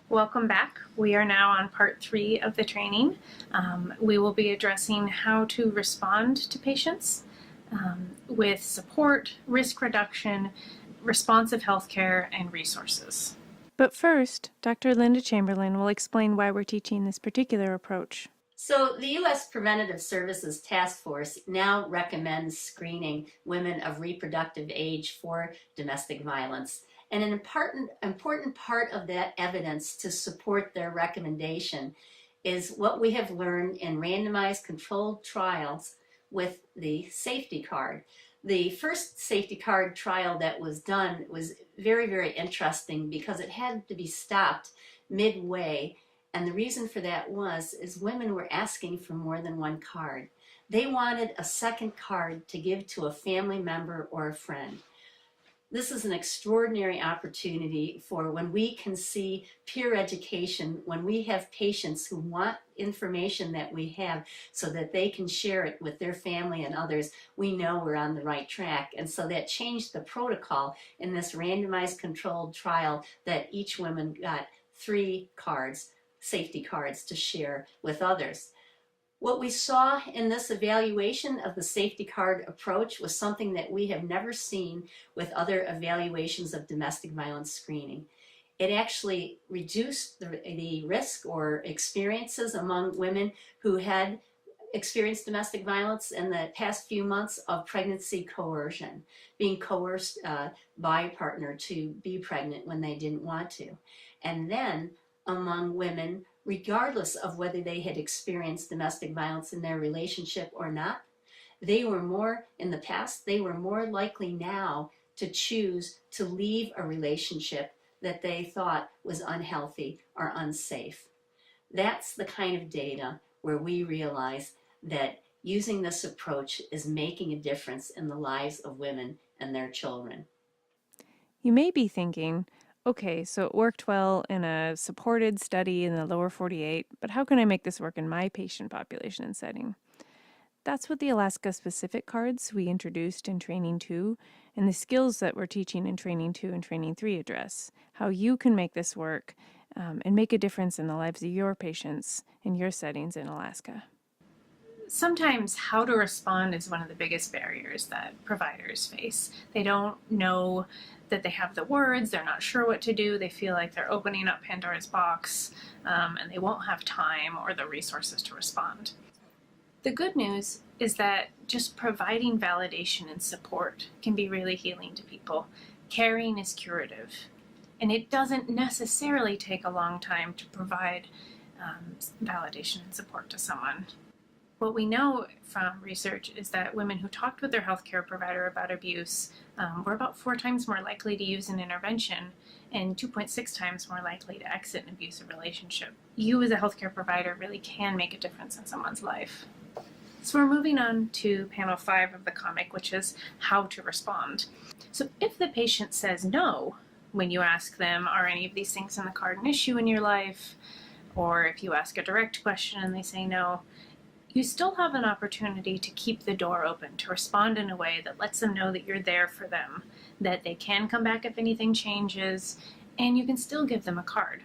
Welcome back. We are now on part 3 of the training. We will be addressing how to respond to patients with support, risk reduction, responsive healthcare, and resources. But first, Dr. Linda Chamberlain will explain why we're teaching this particular approach. So the U.S. Preventative Services Task Force now recommends screening women of reproductive age for domestic violence. And an important part of that evidence to support their recommendation is what we have learned in randomized controlled trials with the safety card. The first safety card trial that was done was very, very interesting because it had to be stopped midway. And the reason for that is women were asking for more than one card. They wanted a second card to give to a family member or a friend. This is an extraordinary opportunity for when we can see peer education, when we have patients who want information that we have so that they can share it with their family and others, we know we're on the right track. And so that changed the protocol in this randomized controlled trial that each woman got 3 cards, safety cards, to share with others. What we saw in this evaluation of the safety card approach was something that we have never seen with other evaluations of domestic violence screening. It actually reduced the risk or experiences among women who had experienced domestic violence in the past few months of pregnancy coercion, being coerced by a partner to be pregnant when they didn't want to. And then among women, regardless of whether they had experienced domestic violence in their relationship or not, they were more likely now to choose to leave a relationship that they thought was unhealthy or unsafe. That's the kind of data where we realize that using this approach is making a difference in the lives of women and their children. You may be thinking, okay, so it worked well in a supported study in the lower 48, but how can I make this work in my patient population and setting? That's what the Alaska-specific cards we introduced in Training 2 and the skills that we're teaching in Training 2 and Training 3 address, how you can make this work and make a difference in the lives of your patients in your settings in Alaska. Sometimes how to respond is one of the biggest barriers that providers face. They don't know that they have the words, they're not sure what to do, they feel like they're opening up Pandora's box, and they won't have time or the resources to respond. The good news is that just providing validation and support can be really healing to people. Caring is curative, and it doesn't necessarily take a long time to provide validation and support to someone. What we know from research is that women who talked with their healthcare provider about abuse were about 4 times more likely to use an intervention and 2.6 times more likely to exit an abusive relationship. You as a healthcare provider really can make a difference in someone's life. So we're moving on to panel 5 of the comic, which is how to respond. So if the patient says no when you ask them, are any of these things in the card an issue in your life? Or if you ask a direct question and they say no, you still have an opportunity to keep the door open, to respond in a way that lets them know that you're there for them, that they can come back if anything changes, and you can still give them a card.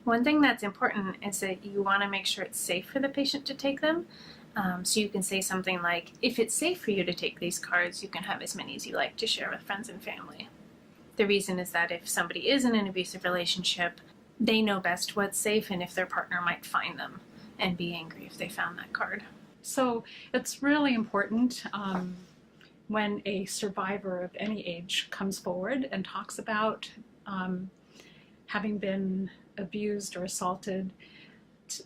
One thing that's important is that you want to make sure it's safe for the patient to take them. So you can say something like, if it's safe for you to take these cards, you can have as many as you like to share with friends and family. The reason is that if somebody is in an abusive relationship, they know best what's safe and if their partner might find them and be angry if they found that card. So it's really important when a survivor of any age comes forward and talks about having been abused or assaulted,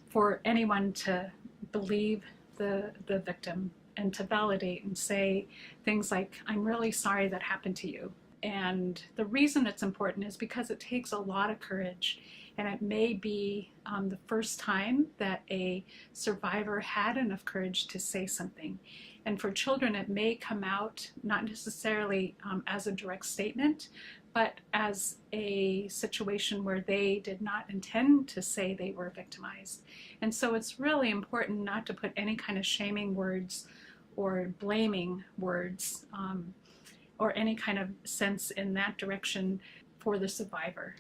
for anyone to believe the victim and to validate and say things like, I'm really sorry that happened to you. And the reason it's important is because it takes a lot of courage, and it may be the first time that a survivor had enough courage to say something. And for children, it may come out not necessarily as a direct statement, but as a situation where they did not intend to say they were victimized. And so it's really important not to put any kind of shaming words or blaming words or any kind of sense in that direction for the survivor.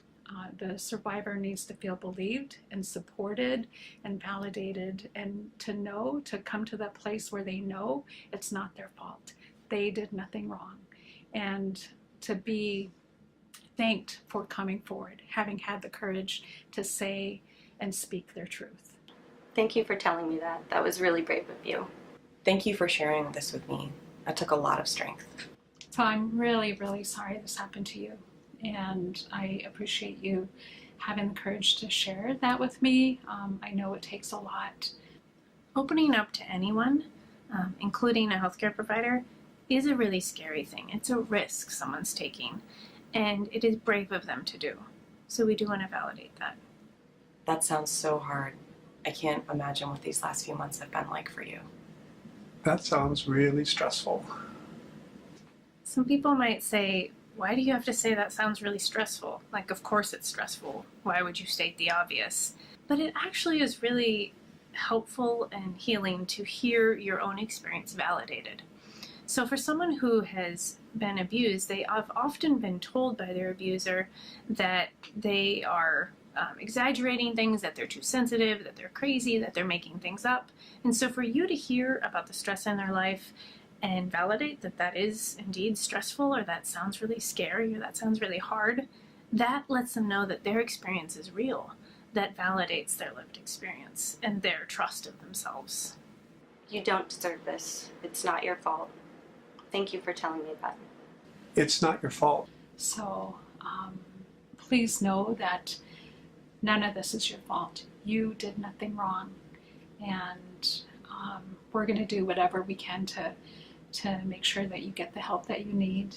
The survivor needs to feel believed and supported and validated, and to come to that place where they know it's not their fault. They did nothing wrong. And to be thanked for coming forward, having had the courage to say and speak their truth. Thank you for telling me that. That was really brave of you. Thank you for sharing this with me. That took a lot of strength. So I'm really, really sorry this happened to you. And I appreciate you having the courage to share that with me. I know it takes a lot. Opening up to anyone, including a healthcare provider, is a really scary thing. It's a risk someone's taking, and it is brave of them to do. So we do want to validate that. That sounds so hard. I can't imagine what these last few months have been like for you. That sounds really stressful. Some people might say, why do you have to say that sounds really stressful? Like, of course it's stressful. Why would you state the obvious? But it actually is really helpful and healing to hear your own experience validated. So for someone who has been abused, they have often been told by their abuser that they are exaggerating things, that they're too sensitive, that they're crazy, that they're making things up. And so for you to hear about the stress in their life and validate that that is indeed stressful, or that sounds really scary, or that sounds really hard, that lets them know that their experience is real. That validates their lived experience and their trust of themselves. You don't deserve this. It's not your fault. Thank you for telling me that. It's not your fault. So please know that none of this is your fault. You did nothing wrong. And we're going to do whatever we can to make sure that you get the help that you need.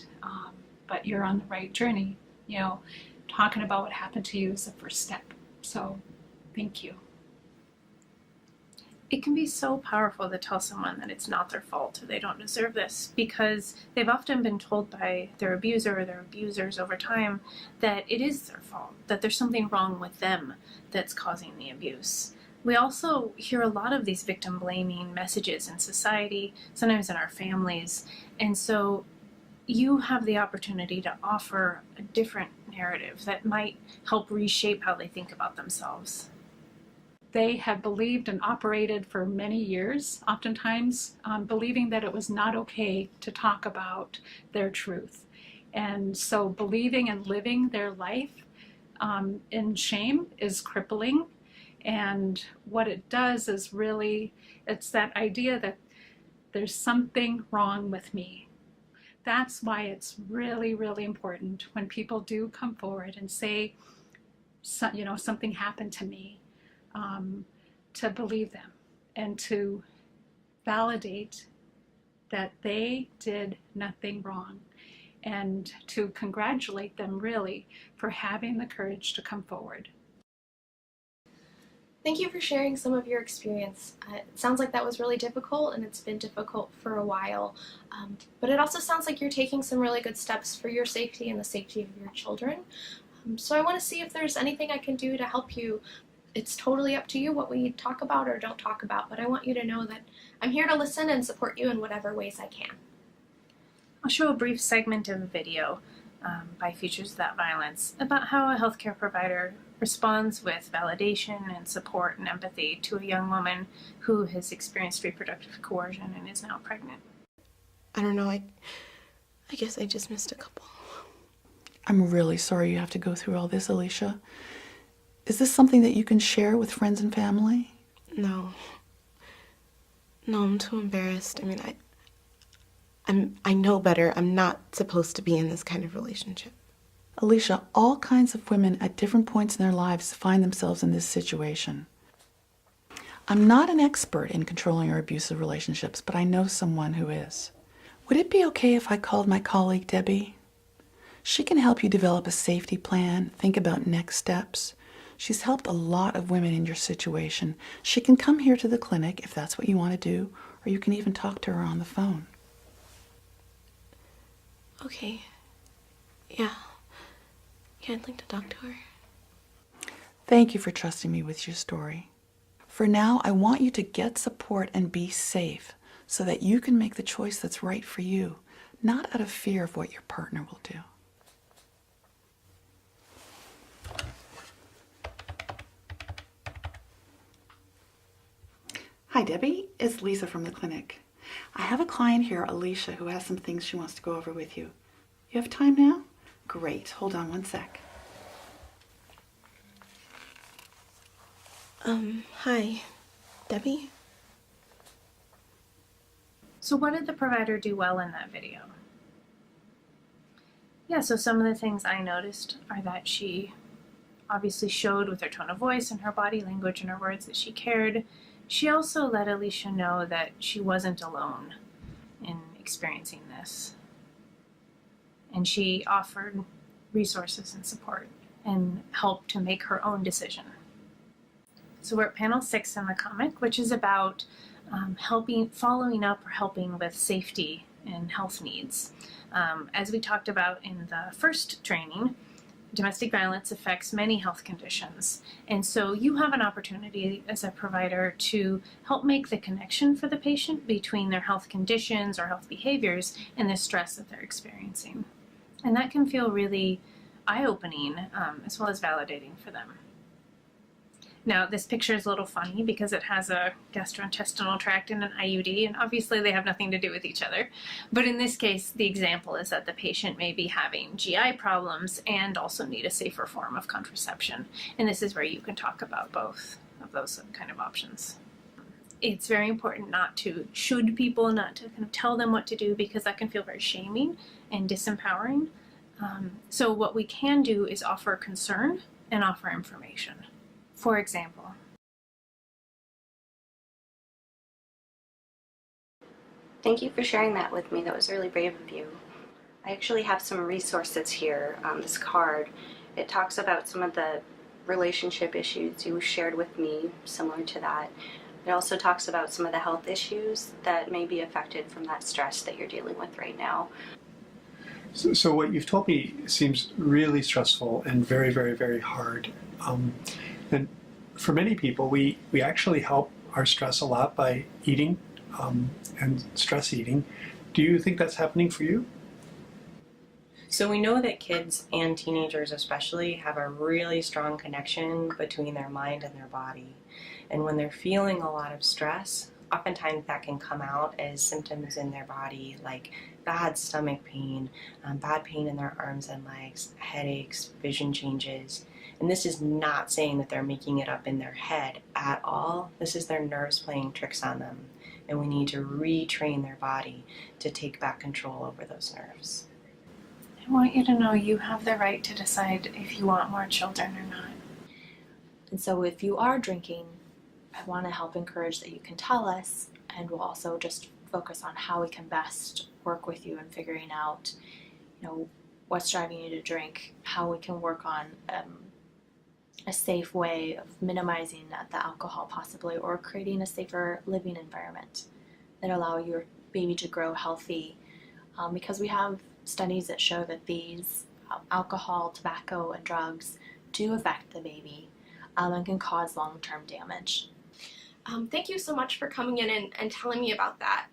But you're on the right journey. You know, talking about what happened to you is the first step. So thank you. It can be so powerful to tell someone that it's not their fault or they don't deserve this, because they've often been told by their abuser or their abusers over time that it is their fault, that there's something wrong with them that's causing the abuse. We also hear a lot of these victim blaming messages in society, sometimes in our families, and so you have the opportunity to offer a different narrative that might help reshape how they think about themselves. They have believed and operated for many years, oftentimes believing that it was not okay to talk about their truth. And so believing and living their life in shame is crippling. And what it does is really, it's that idea that there's something wrong with me. That's why it's really, really important when people do come forward and say, something happened to me, to believe them and to validate that they did nothing wrong, and to congratulate them really for having the courage to come forward. Thank you for sharing some of your experience. It sounds like that was really difficult, and it's been difficult for a while. But it also sounds like you're taking some really good steps for your safety and the safety of your children. So I want to see if there's anything I can do to help you. It's totally up to you what we talk about or don't talk about, but I want you to know that I'm here to listen and support you in whatever ways I can. I'll show a brief segment of a video by Futures Without Violence about how a healthcare provider responds with validation and support and empathy to a young woman who has experienced reproductive coercion and is now pregnant. I don't know, I guess I just missed a couple. I'm really sorry you have to go through all this, Alicia. Is this something that you can share with friends and family? No, I'm too embarrassed. I mean, I know better. I'm not supposed to be in this kind of relationship. Alicia, all kinds of women at different points in their lives find themselves in this situation. I'm not an expert in controlling or abusive relationships, but I know someone who is. Would it be okay if I called my colleague Debbie? She can help you develop a safety plan, think about next steps. She's helped a lot of women in your situation. She can come here to the clinic if that's what you want to do, or you can even talk to her on the phone. Okay. Yeah, I'd like to talk to her. Thank you for trusting me with your story. For now, I want you to get support and be safe so that you can make the choice that's right for you, not out of fear of what your partner will do. Hi, Debbie. It's Lisa from the clinic. I have a client here, Alicia, who has some things she wants to go over with you. You have time now? Great. Hold on one sec. Hi, Debbie? So what did the provider do well in that video? Yeah, so some of the things I noticed are that she obviously showed with her tone of voice and her body language and her words that she cared. She also let Alicia know that she wasn't alone in experiencing this. And she offered resources and support and help to make her own decision. So we're at panel 6 in the comic, which is about following up or helping with safety and health needs. As we talked about in the first training, domestic violence affects many health conditions. And so you have an opportunity as a provider to help make the connection for the patient between their health conditions or health behaviors and the stress that they're experiencing. And that can feel really eye-opening as well as validating for them. Now, this picture is a little funny because it has a gastrointestinal tract and an IUD, and obviously they have nothing to do with each other. But in this case, the example is that the patient may be having GI problems and also need a safer form of contraception. And this is where you can talk about both of those kind of options. It's very important not to should people, not to kind of tell them what to do, because that can feel very shaming and disempowering. So what we can do is offer concern and offer information. For example, Thank you for sharing that with me. That was really brave of you. I actually have some resources here on this card. It talks about some of the relationship issues you shared with me, similar to that. It also talks about some of the health issues that may be affected from that stress that you're dealing with right now. So what you've told me seems really stressful and very, very, very hard. And for many people, we actually help our stress a lot by eating and stress eating. Do you think that's happening for you? So we know that kids and teenagers especially have a really strong connection between their mind and their body. And when they're feeling a lot of stress, oftentimes that can come out as symptoms in their body like bad stomach pain, bad pain in their arms and legs, headaches, vision changes. And this is not saying that they're making it up in their head at all. This is their nerves playing tricks on them. And we need to retrain their body to take back control over those nerves. I want you to know you have the right to decide if you want more children or not. And so if you are drinking, I want to help encourage that you can tell us, and we'll also just focus on how we can best work with you in figuring out, what's driving you to drink, how we can work on a safe way of minimizing the alcohol possibly, or creating a safer living environment that allow your baby to grow healthy. Because we have studies that show that these alcohol, tobacco, and drugs do affect the baby and can cause long-term damage. Thank you so much for coming in and telling me about that,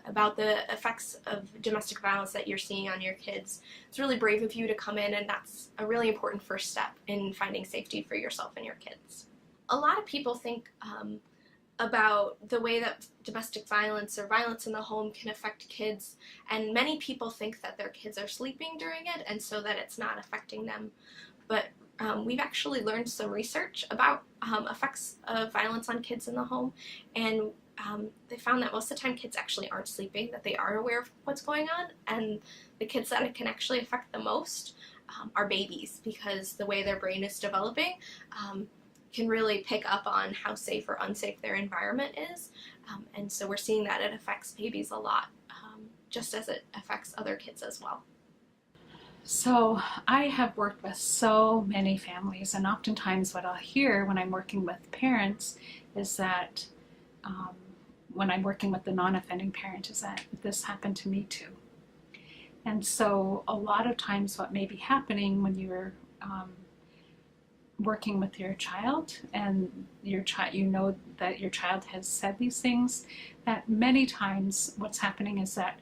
about the effects of domestic violence that you're seeing on your kids. It's really brave of you to come in, and that's a really important first step in finding safety for yourself and your kids. A lot of people think about the way that domestic violence or violence in the home can affect kids, and many people think that their kids are sleeping during it and so that it's not affecting them. But we've actually learned some research about effects of violence on kids in the home, and they found that most of the time kids actually aren't sleeping, that they are aware of what's going on, and the kids that it can actually affect the most are babies, because the way their brain is developing can really pick up on how safe or unsafe their environment is, and so we're seeing that it affects babies a lot, just as it affects other kids as well. So I have worked with so many families, and oftentimes what I'll hear when I'm working with parents is that when I'm working with the non-offending parent is that this happened to me too. And so a lot of times what may be happening when you're working with your child and you know that your child has said these things, that many times what's happening is that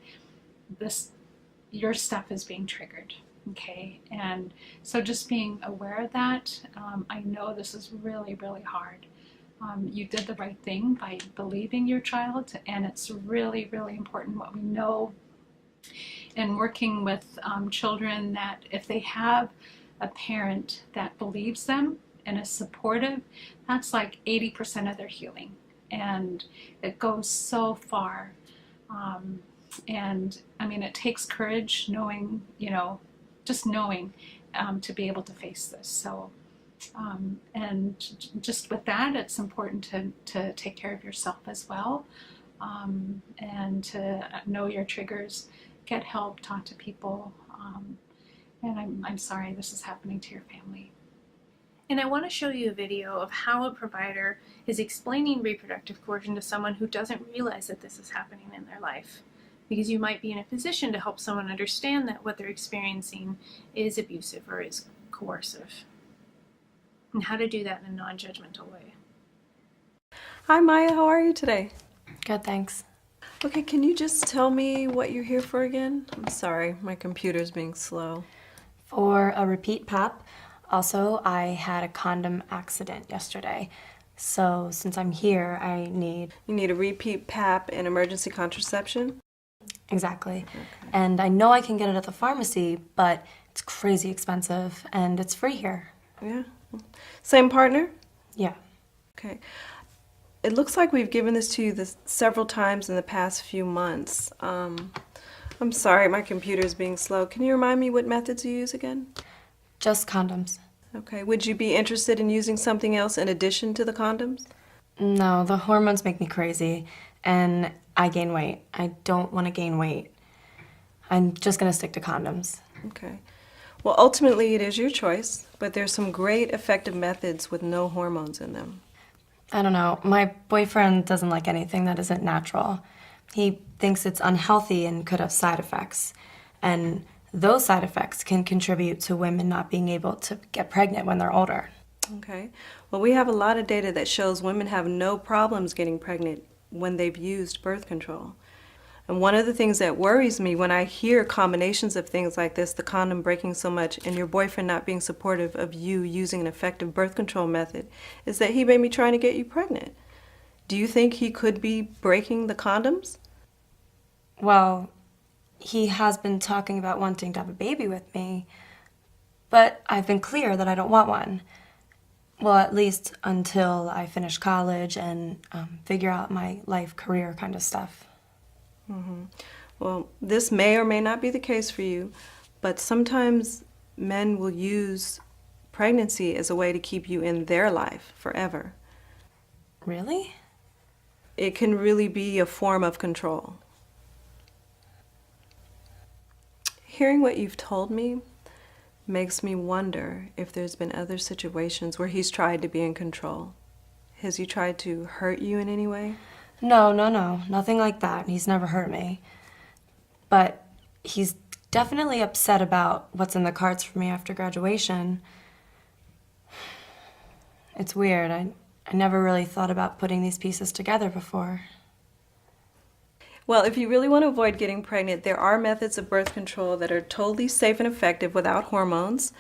your stuff is being triggered. Okay, and so just being aware of that, I know this is really, really hard, You did the right thing by believing your child, and it's really, really important what we know in working with children, that if they have a parent that believes them and is supportive, that's like 80% of their healing. And it goes so far. And I mean, it takes courage knowing, just knowing to be able to face this. So, and just with that, it's important to take care of yourself as well, and to know your triggers, get help, talk to people. And I'm sorry this is happening to your family. And I want to show you a video of how a provider is explaining reproductive coercion to someone who doesn't realize that this is happening in their life. Because you might be in a position to help someone understand that what they're experiencing is abusive or is coercive. And how to do that in a non-judgmental way. Hi Maya, how are you today? Good, thanks. Okay, can you just tell me what you're here for again? I'm sorry, my computer's being slow. For a repeat PAP, also I had a condom accident yesterday. So since I'm here, I need... You need a repeat PAP and emergency contraception? Exactly. Okay. And I know I can get it at the pharmacy, but it's crazy expensive and it's free here. Yeah. Same partner? Yeah. Okay. It looks like we've given this to you several times in the past few months. I'm sorry, my computer's being slow. Can you remind me what methods you use again? Just condoms. Okay. Would you be interested in using something else in addition to the condoms? No, the hormones make me crazy and I gain weight. I don't want to gain weight. I'm just going to stick to condoms. Okay. Well, ultimately it is your choice, but there's some great effective methods with no hormones in them. I don't know. My boyfriend doesn't like anything that isn't natural. He thinks it's unhealthy and could have side effects. And those side effects can contribute to women not being able to get pregnant when they're older. Okay. Well, we have a lot of data that shows women have no problems getting pregnant when they've used birth control. And one of the things that worries me when I hear combinations of things like this, the condom breaking so much and your boyfriend not being supportive of you using an effective birth control method, is that he may be trying to get you pregnant. Do you think he could be breaking the condoms? Well, he has been talking about wanting to have a baby with me, but I've been clear that I don't want one. Well, at least until I finish college and figure out my life, career kind of stuff. Mm-hmm. Well, this may or may not be the case for you, but sometimes men will use pregnancy as a way to keep you in their life forever. Really? It can really be a form of control. Hearing what you've told me makes me wonder if there's been other situations where he's tried to be in control. Has he tried to hurt you in any way? No, nothing like that. He's never hurt me. But he's definitely upset about what's in the cards for me after graduation. It's weird. I never really thought about putting these pieces together before. Well, if you really want to avoid getting pregnant, there are methods of birth control that are totally safe and effective without hormones.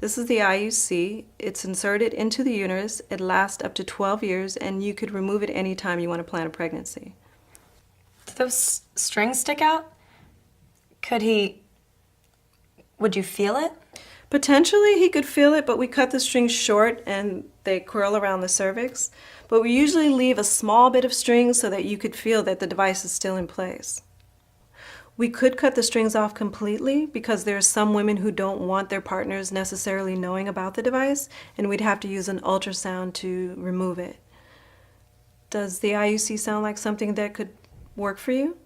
This is the IUC. It's inserted into the uterus. It lasts up to 12 years, and you could remove it anytime you want to plan a pregnancy. Do those strings stick out? Would you feel it? Potentially, he could feel it, but we cut the strings short and they curl around the cervix. But we usually leave a small bit of string so that you could feel that the device is still in place. We could cut the strings off completely because there are some women who don't want their partners necessarily knowing about the device, and we'd have to use an ultrasound to remove it. Does the IUC sound like something that could work for you?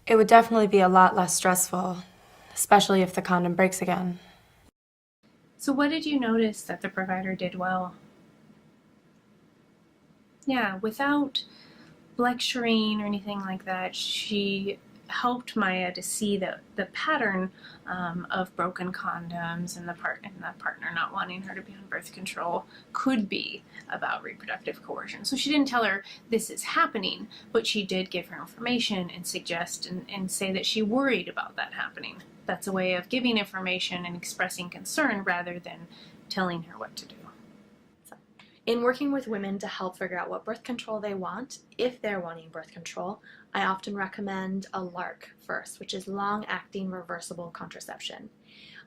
It would definitely be a lot less stressful, especially if the condom breaks again. So what did you notice that the provider did well? Yeah, without lecturing or anything like that, she helped Maya to see the pattern of broken condoms and the partner not wanting her to be on birth control could be about reproductive coercion. So she didn't tell her this is happening, but she did give her information and suggest and say that she worried about that happening. That's a way of giving information and expressing concern rather than telling her what to do. In working with women to help figure out what birth control they want, if they're wanting birth control, I often recommend a LARC first, which is long-acting reversible contraception.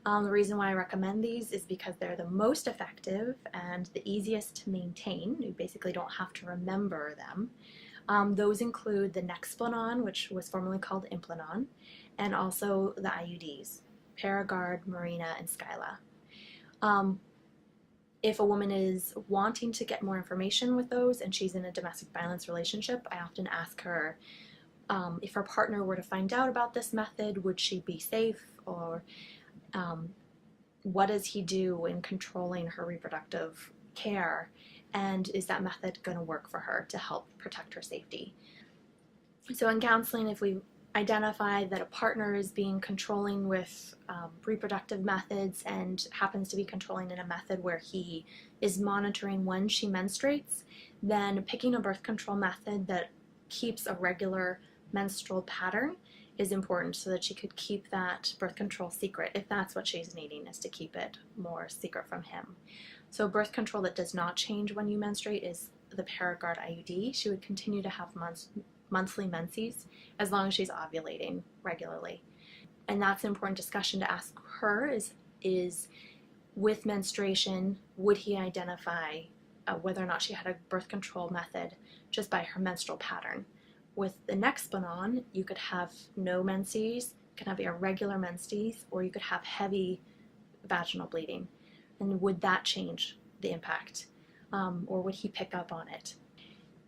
The reason why I recommend these is because they're the most effective and the easiest to maintain. You basically don't have to remember them. Those include the Nexplanon, which was formerly called Implanon, and also the IUDs, Paragard, Mirena, and Skyla. If a woman is wanting to get more information with those and she's in a domestic violence relationship, I often ask her if her partner were to find out about this method, would she be safe, or what does he do in controlling her reproductive care, and is that method going to work for her to help protect her safety? So in counseling, if we identify that a partner is being controlling with reproductive methods and happens to be controlling in a method where he is monitoring when she menstruates, then picking a birth control method that keeps a regular menstrual pattern is important so that she could keep that birth control secret, if that's what she's needing, is to keep it more secret from him. So birth control that does not change when you menstruate is the Paragard IUD. She would continue to have monthly menses as long as she's ovulating regularly. And that's an important discussion to ask her is with menstruation, would he identify whether or not she had a birth control method just by her menstrual pattern? With the Nexplanon, you could have no menses, you could have irregular menses, or you could have heavy vaginal bleeding. And would that change the impact? Or would he pick up on it?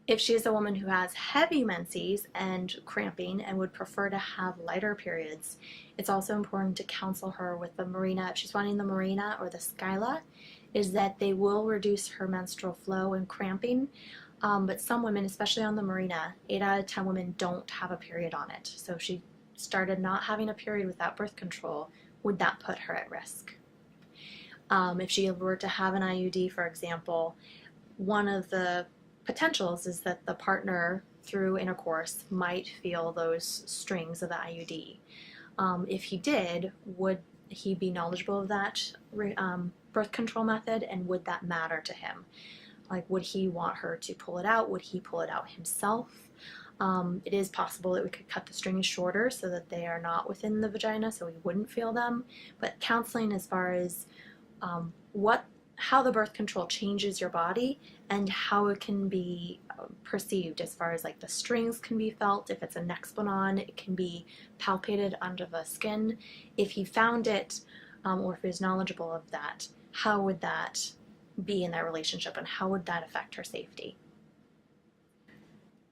If she is a woman who has heavy menses and cramping and would prefer to have lighter periods, it's also important to counsel her with the Mirena. If she's wanting the Mirena or the Skyla, is that they will reduce her menstrual flow and cramping. But some women, especially on the Mirena, 8 out of 10 women don't have a period on it. So if she started not having a period without birth control, would that put her at risk? If she were to have an IUD, for example, one of the potentials is that the partner, through intercourse, might feel those strings of the IUD. If he did, would he be knowledgeable of that birth control method, and would that matter to him? Like, would he want her to pull it out? Would he pull it out himself? It is possible that we could cut the strings shorter so that they are not within the vagina, so we wouldn't feel them. But counseling as far as how the birth control changes your body and how it can be perceived, as far as like the strings can be felt. If it's a Nexplanon, it can be palpated under the skin. If he found it, or if he was knowledgeable of that, how would that be in that relationship, and how would that affect her safety?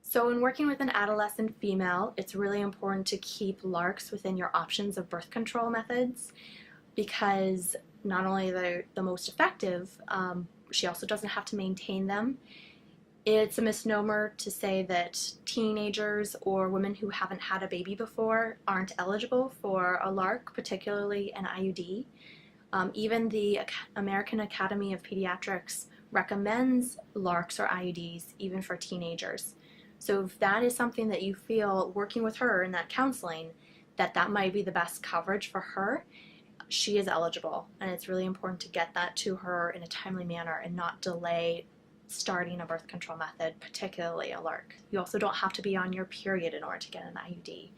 So in working with an adolescent female, it's really important to keep LARCs within your options of birth control methods, because not only they're the most effective, she also doesn't have to maintain them. It's a misnomer to say that teenagers or women who haven't had a baby before aren't eligible for a LARC, particularly an IUD. Even the American Academy of Pediatrics recommends LARCs or IUDs even for teenagers. So if that is something that you feel, working with her in that counseling, that might be the best coverage for her, she is eligible, and it's really important to get that to her in a timely manner and not delay starting a birth control method, particularly a LARC. You also don't have to be on your period in order to get an IUD.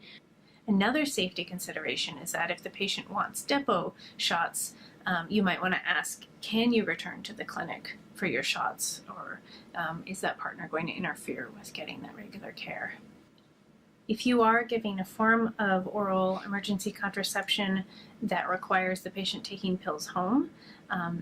Another safety consideration is that if the patient wants depot shots, you might want to ask, can you return to the clinic for your shots, or is that partner going to interfere with getting that regular care? If you are giving a form of oral emergency contraception that requires the patient taking pills home,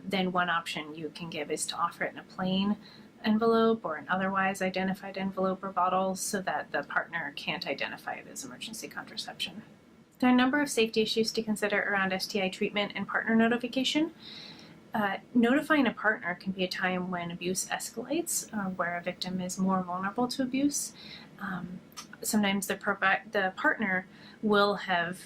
then one option you can give is to offer it in a plain envelope or an otherwise identified envelope or bottle so that the partner can't identify it as emergency contraception. There are a number of safety issues to consider around STI treatment and partner notification. Notifying a partner can be a time when abuse escalates, where a victim is more vulnerable to abuse. Sometimes the partner will have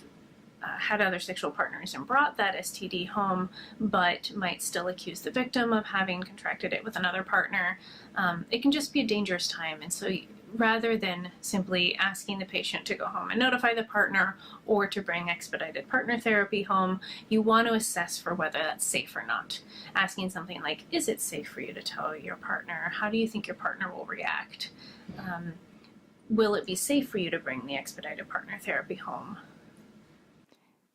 had other sexual partners and brought that STD home, but might still accuse the victim of having contracted it with another partner. It can just be a dangerous time, and so rather than simply asking the patient to go home and notify the partner or to bring expedited partner therapy home. You want to assess for whether that's safe or not. Asking something like, is it safe for you to tell your partner? How do you think your partner will react? Will it be safe for you to bring the expedited partner therapy home?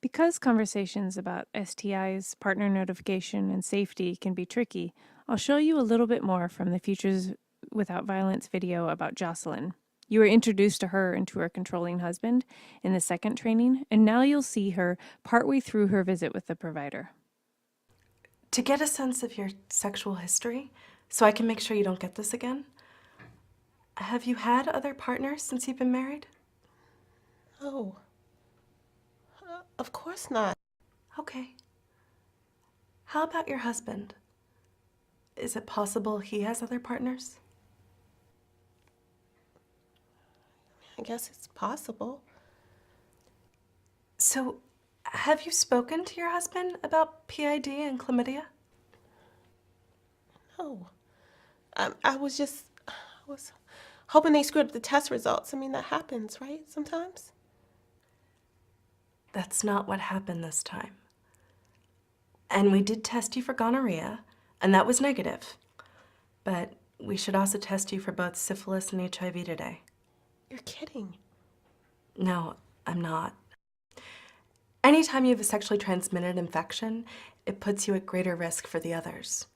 Because conversations about STIs, partner notification, and safety can be tricky, I'll show you a little bit more from the Futures Without Violence video about Jocelyn. You were introduced to her and to her controlling husband in the second training, and now you'll see her partway through her visit with the provider. To get a sense of your sexual history, so I can make sure you don't get this again, have you had other partners since you've been married? Oh, of course not. Okay. How about your husband? Is it possible he has other partners? I guess it's possible. So, have you spoken to your husband about PID and chlamydia? No. I was hoping they screwed up the test results. I mean, that happens, right? Sometimes? That's not what happened this time. And we did test you for gonorrhea, and that was negative. But we should also test you for both syphilis and HIV today. You're kidding. No, I'm not. Anytime you have a sexually transmitted infection, it puts you at greater risk for the others.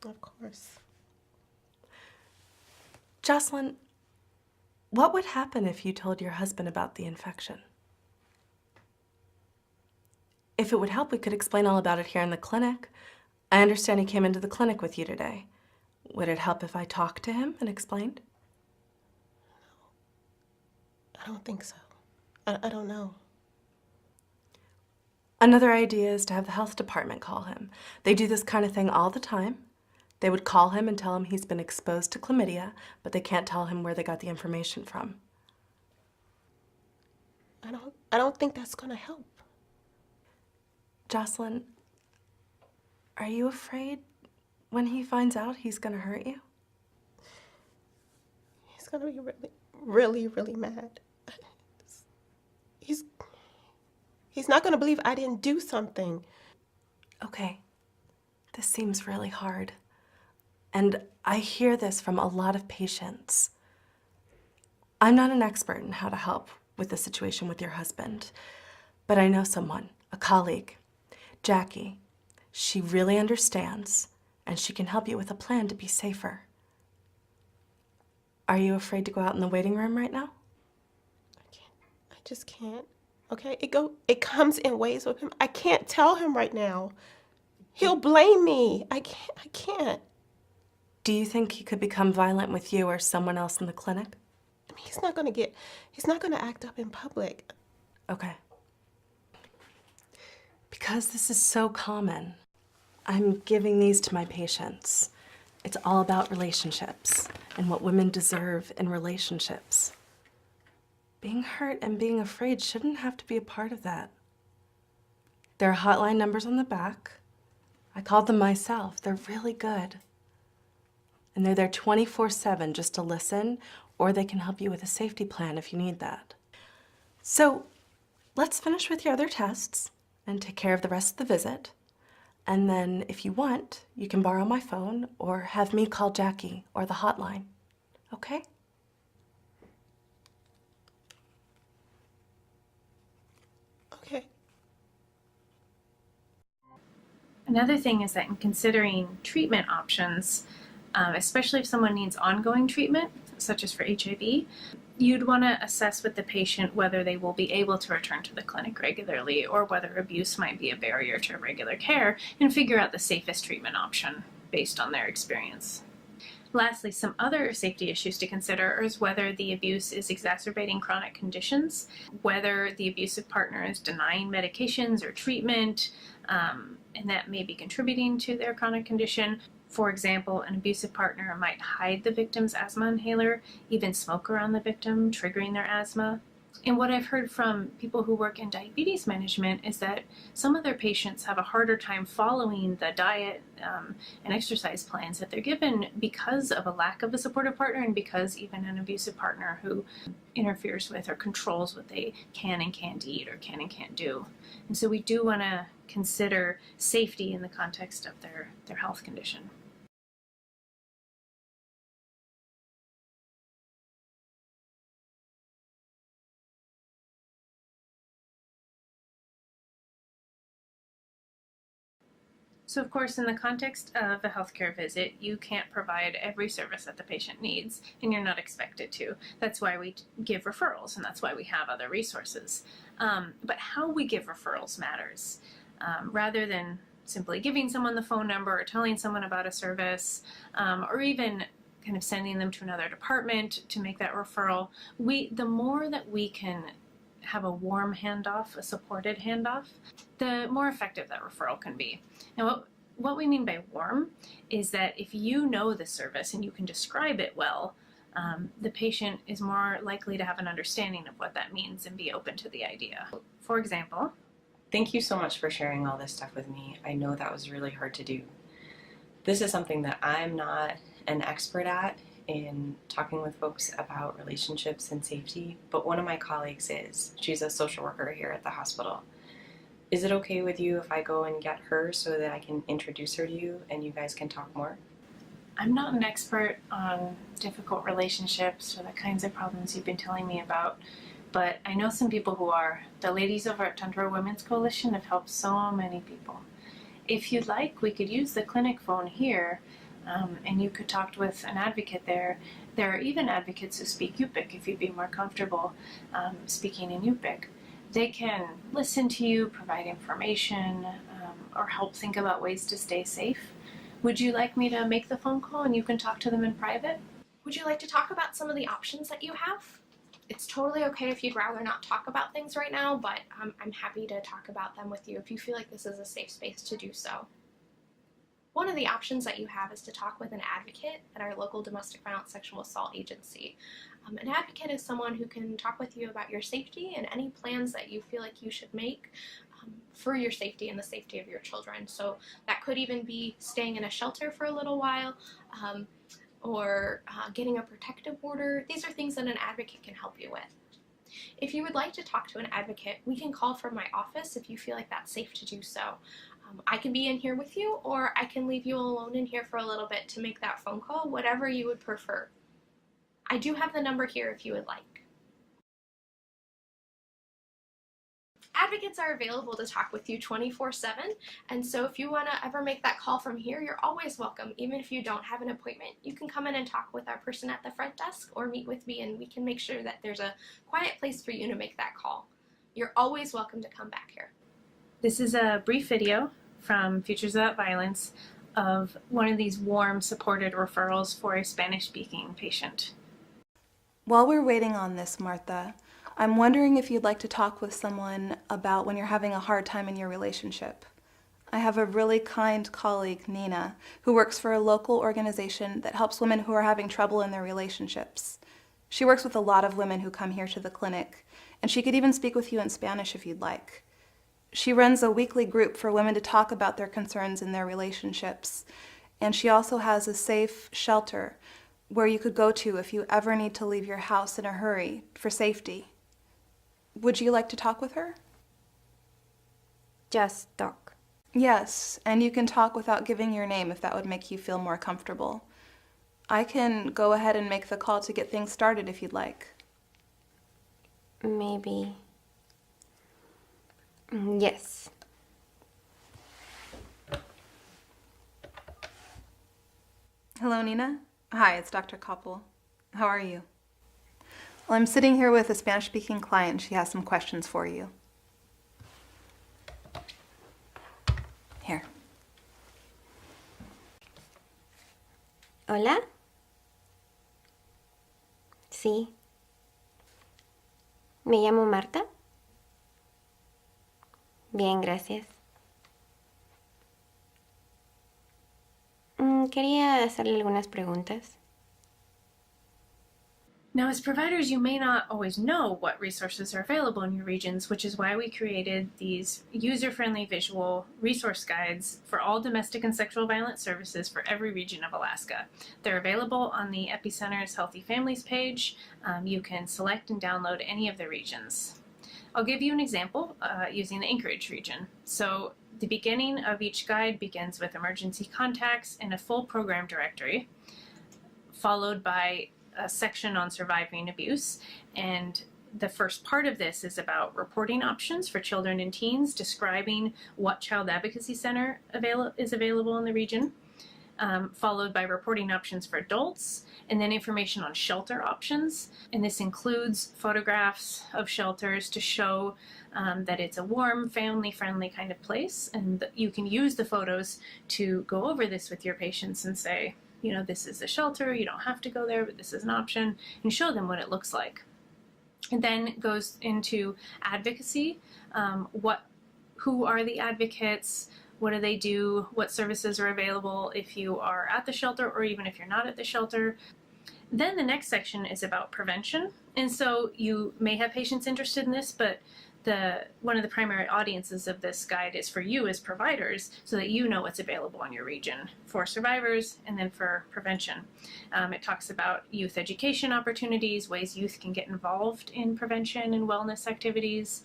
Of course. Jocelyn, what would happen if you told your husband about the infection? If it would help, we could explain all about it here in the clinic. I understand he came into the clinic with you today. Would it help if I talked to him and explained? I don't think so. I don't know. Another idea is to have the health department call him. They do this kind of thing all the time. They would call him and tell him he's been exposed to chlamydia, but they can't tell him where they got the information from. I don't think that's gonna help. Jocelyn, are you afraid when he finds out he's gonna hurt you? He's gonna be really, really mad. He's not gonna believe I didn't do something. Okay, this seems really hard. And I hear this from a lot of patients. I'm not an expert in how to help with the situation with your husband, but I know someone, a colleague, Jackie. She really understands, and she can help you with a plan to be safer. Are you afraid to go out in the waiting room right now? I just can't. Okay, it comes in waves with him. I can't tell him right now. He'll blame me. I can't. Do you think he could become violent with you or someone else in the clinic? I mean, he's not gonna act up in public. Okay. Because this is so common, I'm giving these to my patients. It's all about relationships and what women deserve in relationships. Being hurt and being afraid shouldn't have to be a part of that. There are hotline numbers on the back. I called them myself. They're really good. And they're there 24/7 just to listen, or they can help you with a safety plan if you need that. So let's finish with your other tests and take care of the rest of the visit. And then if you want, you can borrow my phone or have me call Jackie or the hotline. Okay? Okay. Another thing is that in considering treatment options, especially if someone needs ongoing treatment, such as for HIV, you'd want to assess with the patient whether they will be able to return to the clinic regularly or whether abuse might be a barrier to regular care, and figure out the safest treatment option based on their experience. Lastly, some other safety issues to consider is whether the abuse is exacerbating chronic conditions, whether the abusive partner is denying medications or treatment, and that may be contributing to their chronic condition. For example, an abusive partner might hide the victim's asthma inhaler, even smoke around the victim, triggering their asthma. And what I've heard from people who work in diabetes management is that some of their patients have a harder time following the diet and exercise plans that they're given because of a lack of a supportive partner and because even an abusive partner who interferes with or controls what they can and can't eat or can and can't do. And so we do want to consider safety in the context of their health condition. So of course, in the context of a healthcare visit, you can't provide every service that the patient needs, and you're not expected to. That's why we give referrals, and that's why we have other resources. But how we give referrals matters. Rather than simply giving someone the phone number or telling someone about a service, or even kind of sending them to another department to make that referral, the more that we can have a warm handoff, a supported handoff, the more effective that referral can be. Now, what we mean by warm is that if you know the service and you can describe it well, the patient is more likely to have an understanding of what that means and be open to the idea. For example, Thank you so much for sharing all this stuff with me. I know that was really hard to do. This is something that I'm not an expert at in talking with folks about relationships and safety, but one of my colleagues is. She's a social worker here at the hospital. Is it okay with you if I go and get her so that I can introduce her to you and you guys can talk more? I'm not an expert on difficult relationships or the kinds of problems you've been telling me about, but I know some people who are. The ladies over at Tundra Women's Coalition have helped so many people. If you'd like, we could use the clinic phone here, and you could talk with an advocate there. There are even advocates who speak Yupik if you'd be more comfortable speaking in Yupik. They can listen to you, provide information, or help think about ways to stay safe. Would you like me to make the phone call and you can talk to them in private? Would you like to talk about some of the options that you have? It's totally okay if you'd rather not talk about things right now, but I'm happy to talk about them with you if you feel like this is a safe space to do so. One of the options that you have is to talk with an advocate at our local domestic violence sexual assault agency. An advocate is someone who can talk with you about your safety and any plans that you feel like you should make for your safety and the safety of your children. So that could even be staying in a shelter for a little while, or getting a protective order. These are things that an advocate can help you with. If you would like to talk to an advocate, we can call from my office if you feel like that's safe to do so. I can be in here with you, or I can leave you alone in here for a little bit to make that phone call, whatever you would prefer. I do have the number here if you would like. Advocates are available to talk with you 24/7, and so if you want to ever make that call from here, you're always welcome. Even if you don't have an appointment, you can come in and talk with our person at the front desk or meet with me, and we can make sure that there's a quiet place for you to make that call. You're always welcome to come back here. This is a brief video from Futures Without Violence of one of these warm, supported referrals for a Spanish-speaking patient. While we're waiting on this, Martha, I'm wondering if you'd like to talk with someone about when you're having a hard time in your relationship. I have a really kind colleague, Nina, who works for a local organization that helps women who are having trouble in their relationships. She works with a lot of women who come here to the clinic, and she could even speak with you in Spanish if you'd like. She runs a weekly group for women to talk about their concerns in their relationships, and she also has a safe shelter where you could go to if you ever need to leave your house in a hurry for safety. Would you like to talk with her? Just talk. Yes, and you can talk without giving your name if that would make you feel more comfortable. I can go ahead and make the call to get things started if you'd like. Maybe. Yes. Hello, Nina. Hi, it's Dr. Koppel. How are you? Well, I'm sitting here with a Spanish-speaking client. She has some questions for you. Here. Hola. Sí. Me llamo Marta. Bien, gracias. Quería hacerle algunas preguntas. Now, as providers, you may not always know what resources are available in your regions, which is why we created these user-friendly visual resource guides for all domestic and sexual violence services for every region of Alaska. They're available on the Epicenter's Healthy Families page. You can select and download any of the regions. I'll give you an example using the Anchorage region. So the beginning of each guide begins with emergency contacts and a full program directory, followed by a section on surviving abuse. And the first part of this is about reporting options for children and teens, describing what child advocacy center is available in the region, followed by reporting options for adults, and then information on shelter options. And this includes photographs of shelters to show that it's a warm, family-friendly kind of place. And you can use the photos to go over this with your patients and say, you know, this is a shelter, you don't have to go there, but this is an option, and show them what it looks like. And then it goes into advocacy. Who are the advocates? What do they do? What services are available if you are at the shelter or even if you're not at the shelter? Then the next section is about prevention. And so you may have patients interested in this, but one of the primary audiences of this guide is for you as providers, so that you know what's available in your region for survivors and then for prevention. It talks about youth education opportunities, ways youth can get involved in prevention and wellness activities,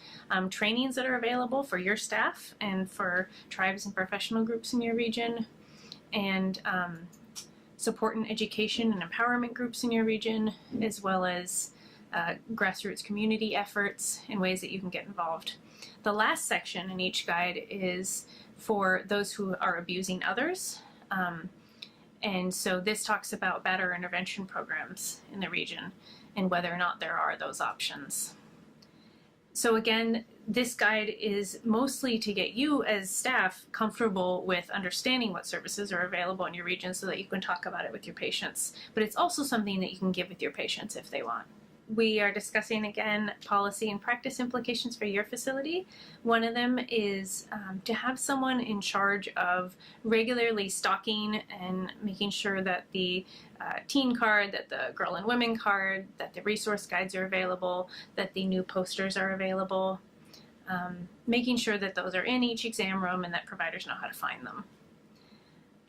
trainings that are available for your staff and for tribes and professional groups in your region, and support and education and empowerment groups in your region, as well as grassroots community efforts and ways that you can get involved. The last section in each guide is for those who are abusing others. And so this talks about better intervention programs in the region and whether or not there are those options. So again, this guide is mostly to get you as staff comfortable with understanding what services are available in your region so that you can talk about it with your patients. But it's also something that you can give with your patients if they want. We are discussing again policy and practice implications for your facility. One of them is to have someone in charge of regularly stalking and making sure that the teen card, that the girl and women card, that the resource guides are available, that the new posters are available, making sure that those are in each exam room and that providers know how to find them.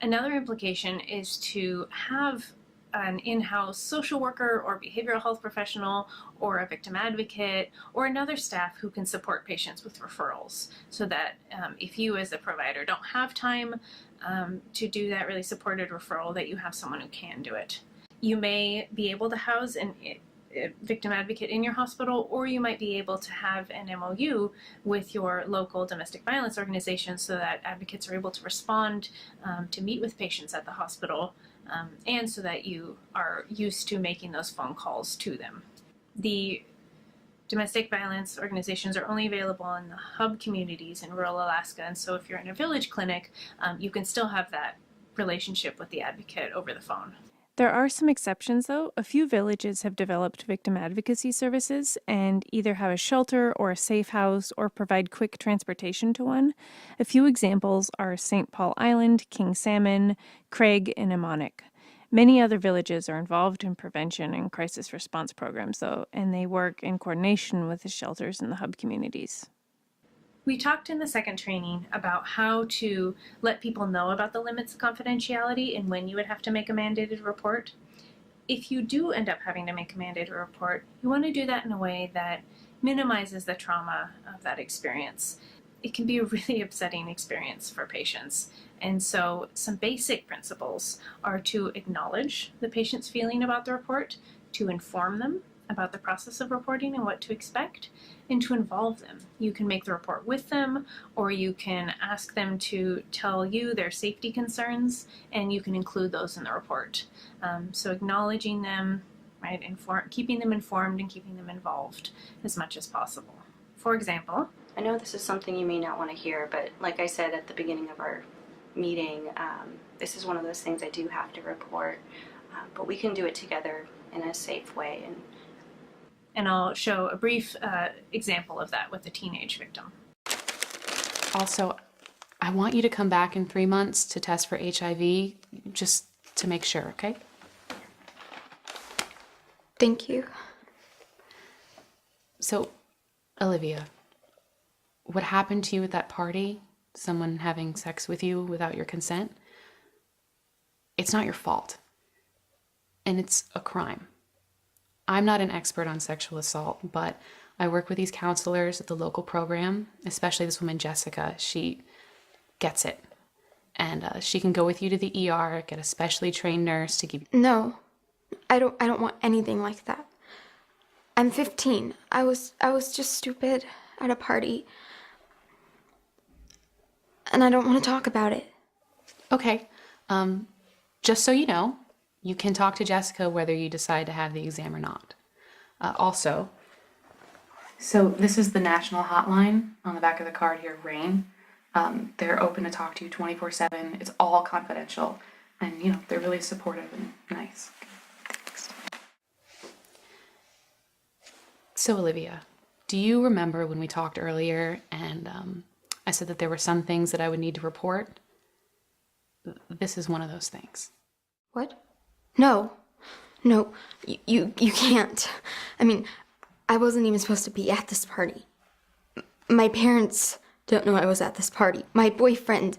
Another implication is to have an in-house social worker or behavioral health professional or a victim advocate or another staff who can support patients with referrals, so that if you as a provider don't have time to do that really supported referral, that you have someone who can do it. You may be able to house a victim advocate in your hospital, or you might be able to have an MOU with your local domestic violence organization so that advocates are able to respond to meet with patients at the hospital, and so that you are used to making those phone calls to them. The domestic violence organizations are only available in the hub communities in rural Alaska, and so if you're in a village clinic, you can still have that relationship with the advocate over the phone. There are some exceptions, though. A few villages have developed victim advocacy services and either have a shelter or a safe house or provide quick transportation to one. A few examples are St. Paul Island, King Salmon, Craig, and Emonic. Many other villages are involved in prevention and crisis response programs, though, and they work in coordination with the shelters in the hub communities. We talked in the second training about how to let people know about the limits of confidentiality and when you would have to make a mandated report. If you do end up having to make a mandated report, you want to do that in a way that minimizes the trauma of that experience. It can be a really upsetting experience for patients. And so some basic principles are to acknowledge the patient's feeling about the report, to inform them about the process of reporting and what to expect, and to involve them. You can make the report with them, or you can ask them to tell you their safety concerns, and you can include those in the report. So acknowledging them, right, keeping them informed and keeping them involved as much as possible. For example, I know this is something you may not want to hear, but like I said at the beginning of our meeting, this is one of those things I do have to report, but we can do it together in a safe way. And I'll show a brief example of that with a teenage victim. Also, I want you to come back in 3 months to test for HIV, just to make sure, okay? Thank you. So, Olivia, what happened to you at that party, someone having sex with you without your consent, it's not your fault. And it's a crime. I'm not an expert on sexual assault, but I work with these counselors at the local program, especially this woman, Jessica. She gets it. And she can go with you to the ER, get a specially trained nurse to give. No, I don't want anything like that. I'm 15. I was just stupid at a party. And I don't want to talk about it. Okay. Just so you know, you can talk to Jessica whether you decide to have the exam or not. Also, so this is the national hotline on the back of the card here, RAIN. They're open to talk to you 24/7. It's all confidential. And, you know, they're really supportive and nice. So, Olivia, do you remember when we talked earlier and I said that there were some things that I would need to report? This is one of those things. What? No. No, you can't. I mean, I wasn't even supposed to be at this party. My parents don't know I was at this party. My boyfriend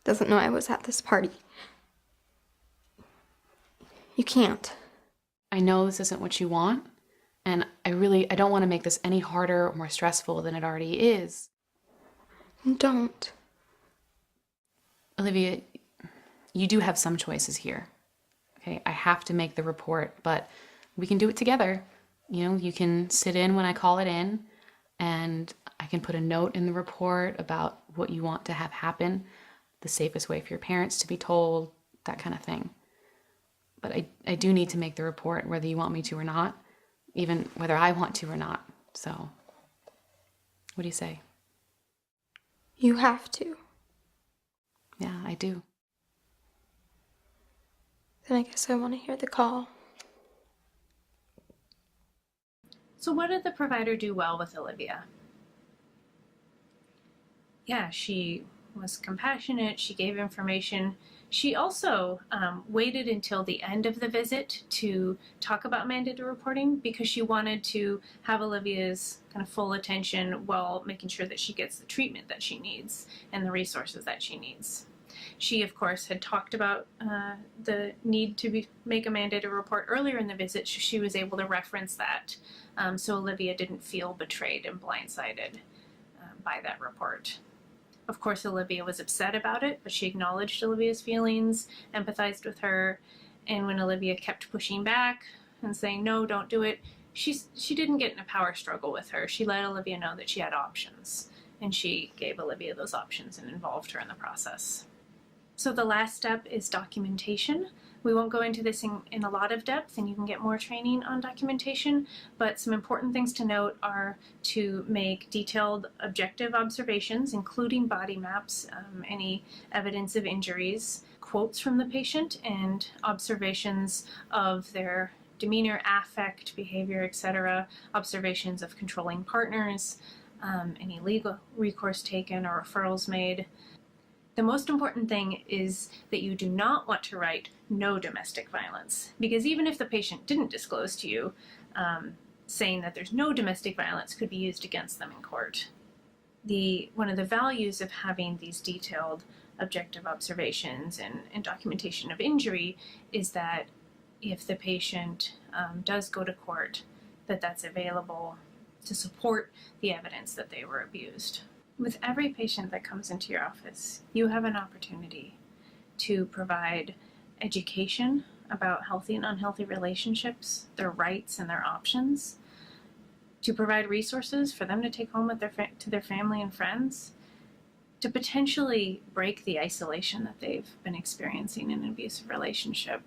doesn't know I was at this party. You can't. I know this isn't what you want, and I don't want to make this any harder or more stressful than it already is. Don't. Olivia, you do have some choices here. Okay, I have to make the report, but we can do it together. You know, you can sit in when I call it in, and I can put a note in the report about what you want to have happen, the safest way for your parents to be told, that kind of thing. But I do need to make the report whether you want me to or not, even whether I want to or not. So, what do you say? You have to. Yeah, I do. Then I guess I want to hear the call. So what did the provider do well with Olivia? Yeah, she was compassionate, she gave information. She also waited until the end of the visit to talk about mandated reporting because she wanted to have Olivia's kind of full attention while making sure that she gets the treatment that she needs and the resources that she needs. She, of course, had talked about the need to make a mandated report earlier in the visit. She was able to reference that, so Olivia didn't feel betrayed and blindsided by that report. Of course, Olivia was upset about it, but she acknowledged Olivia's feelings, empathized with her, and when Olivia kept pushing back and saying, no, don't do it, she didn't get in a power struggle with her. She let Olivia know that she had options, and she gave Olivia those options and involved her in the process. So the last step is documentation. We won't go into this in a lot of depth, and you can get more training on documentation, but some important things to note are to make detailed objective observations, including body maps, any evidence of injuries, quotes from the patient, and observations of their demeanor, affect, behavior, etc., observations of controlling partners, any legal recourse taken or referrals made. The most important thing is that you do not want to write no domestic violence, because even if the patient didn't disclose to you, saying that there's no domestic violence could be used against them in court. One of the values of having these detailed objective observations and documentation of injury is that if the patient does go to court, that's available to support the evidence that they were abused. With every patient that comes into your office, you have an opportunity to provide education about healthy and unhealthy relationships, their rights and their options, to provide resources for them to take home with to their family and friends, to potentially break the isolation that they've been experiencing in an abusive relationship,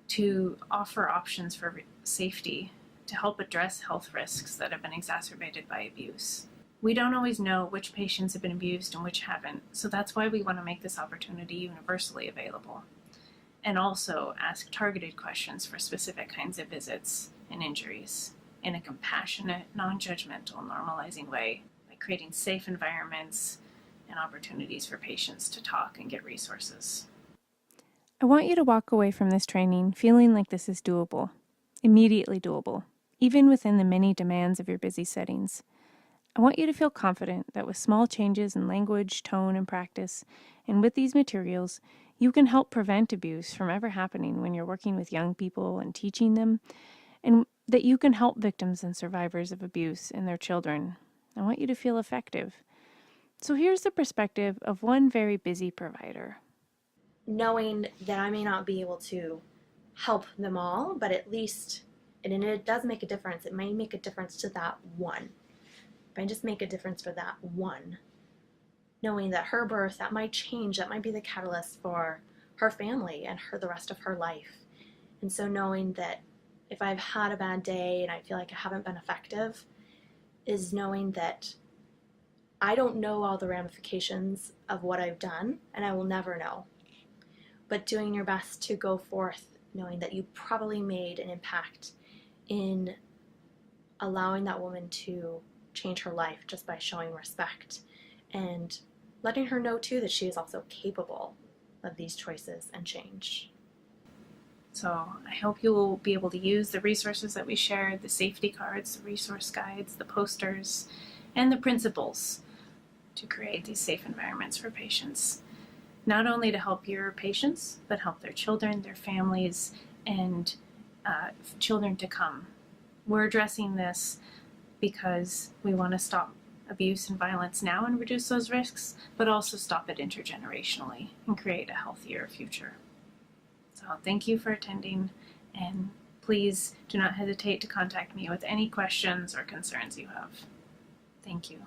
to offer options for safety, to help address health risks that have been exacerbated by abuse. We don't always know which patients have been abused and which haven't, so that's why we want to make this opportunity universally available. And also ask targeted questions for specific kinds of visits and injuries in a compassionate, non-judgmental, normalizing way by creating safe environments and opportunities for patients to talk and get resources. I want you to walk away from this training feeling like this is doable. immediately doable, even within the many demands of your busy settings. I want you to feel confident that with small changes in language, tone, and practice, and with these materials, you can help prevent abuse from ever happening when you're working with young people and teaching them, and that you can help victims and survivors of abuse and their children. I want you to feel effective. So here's the perspective of one very busy provider. Knowing that I may not be able to help them all, but at least, and it does make a difference, it may make a difference to that one. If I just make a difference for that one, knowing that her birth, that might change, that might be the catalyst for her family and the rest of her life. And so knowing that if I've had a bad day and I feel like I haven't been effective, is knowing that I don't know all the ramifications of what I've done, and I will never know. But doing your best to go forth knowing that you probably made an impact in allowing that woman to change her life just by showing respect and letting her know too that she is also capable of these choices and change. So I hope you will be able to use the resources that we shared, the safety cards, the resource guides, the posters, and the principles to create these safe environments for patients. Not only to help your patients, but help their children, their families, and children to come. We're addressing this because we want to stop abuse and violence now and reduce those risks, but also stop it intergenerationally and create a healthier future. So thank you for attending, and please do not hesitate to contact me with any questions or concerns you have. Thank you.